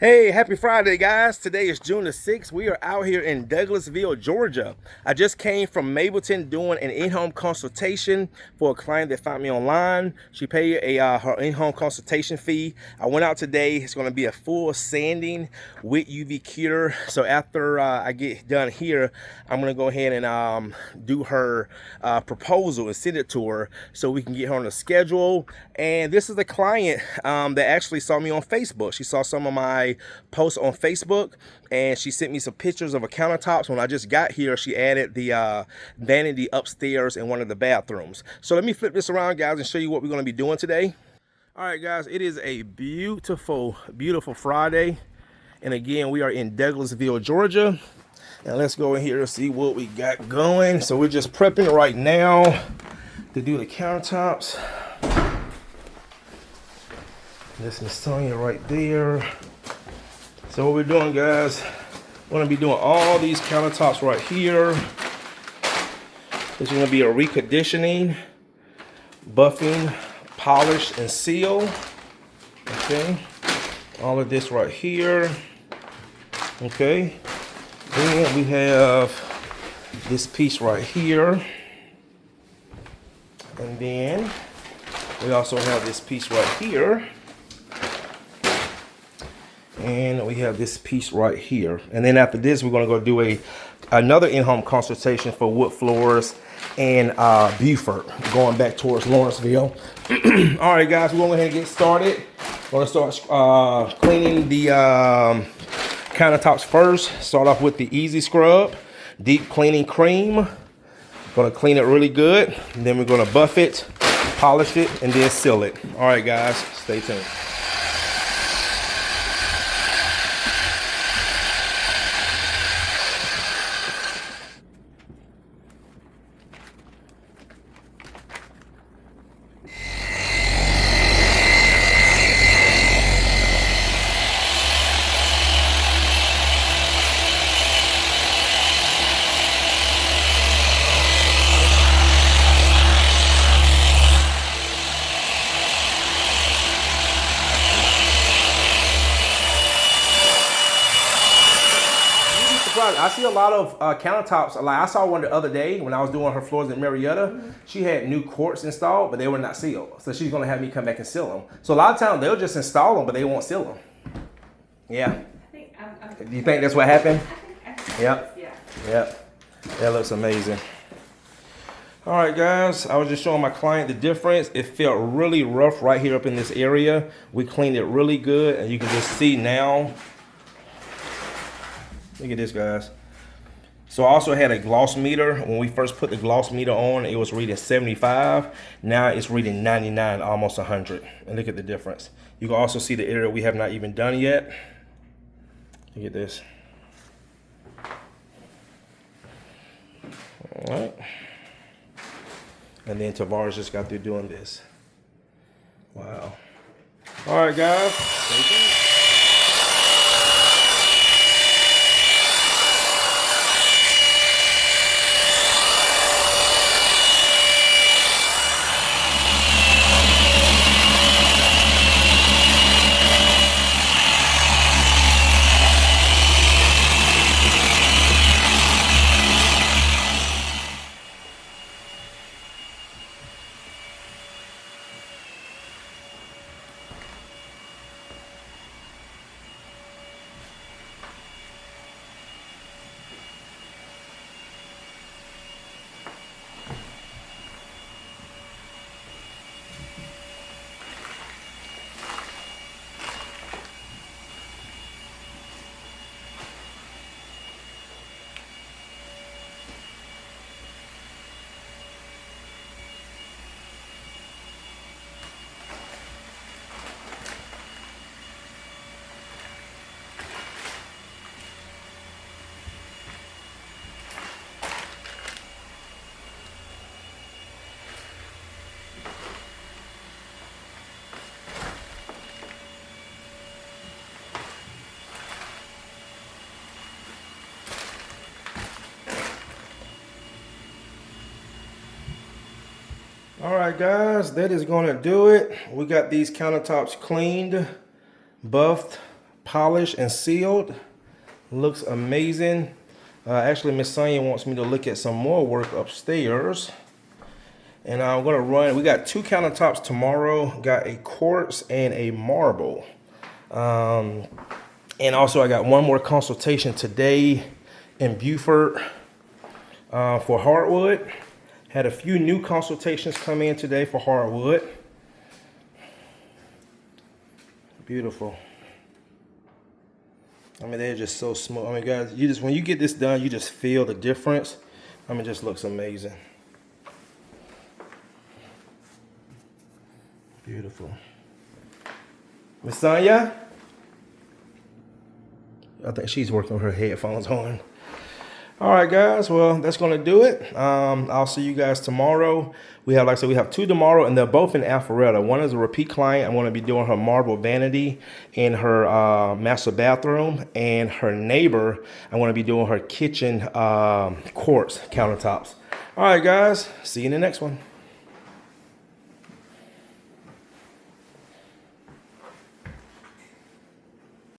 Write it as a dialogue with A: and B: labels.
A: Hey, happy Friday, guys. Today is June the 6th. We are out here in Douglasville, Georgia. I just came from Mableton doing an in-home consultation for a client that found me online. She paid her in-home consultation fee. I went out today. It's going to be a full sanding with UV cuter. So after I get done here, I'm going to go ahead and do her proposal and send it to her so we can get her on the schedule. And this is a client that actually saw me on Facebook. She saw some of my post on Facebook and she sent me some pictures of a countertops. When I just got here, she added the vanity upstairs in one of the bathrooms. So let me flip this around, guys, and show you what we're going to be doing today. All right, guys, it is a beautiful Friday, and again, we are in Douglasville, Georgia. And let's go in here and see what we got going. So we're just prepping right now to do the countertops. This is Sonia right there. So what we're doing, guys, we're gonna be doing all these countertops right here. This is gonna be a reconditioning, buffing, polish, and seal. Okay, all of this right here. Okay, then we have this piece right here, and then we also have this piece right here. And we have this piece right here. And then after this, we're gonna go do another in-home consultation for wood floors and Beaufort, going back towards Lawrenceville. All right, guys, we're gonna go ahead and get started. We're gonna start cleaning the countertops first. Start off with the Easy Scrub, deep cleaning cream. Gonna clean it really good. And then we're gonna buff it, polish it, and then seal it. All right, guys, stay tuned. I see a lot of countertops. Like I saw one the other day when I was doing her floors in Marietta. She had new quartz installed, but they were not sealed. So she's gonna have me come back and seal them. So a lot of times they'll just install them, but they won't seal them. Yeah. Do you think that's what happened? Yep. Yep. That looks amazing. All right, guys. I was just showing my client the difference. It felt really rough right here up in this area. We cleaned it really good, and you can just see now. Look at this, guys. So I also had a gloss meter. When we first put the gloss meter on, it was reading 75. Now it's reading 99, almost 100. And look at the difference. You can also see the area we have not even done yet. Look at this. All right. And then Tavares just got through doing this. Wow. All right, guys. Stay tuned. All right, guys, that is gonna do it. We got these countertops cleaned, buffed, polished and sealed. Looks amazing. Actually, Miss Sonia wants me to look at some more work upstairs. And I'm gonna run, we got 2 countertops tomorrow. Got a quartz and a marble. And also I got one more consultation today in Beaufort for hardwood. Had a few new consultations come in today for hardwood. Beautiful. I mean, they're just so smooth. I mean, guys, you just, when you get this done, you just feel the difference. I mean, it just looks amazing. Beautiful. Miss Sonia? I think she's working with her headphones on. All right, guys. Well, that's going to do it. I'll see you guys tomorrow. We have, like I said, we have 2 tomorrow, and they're both in Alpharetta. One is a repeat client. I'm going to be doing her marble vanity in her master bathroom, and her neighbor, I'm going to be doing her kitchen quartz countertops. All right, guys. See you in the next one.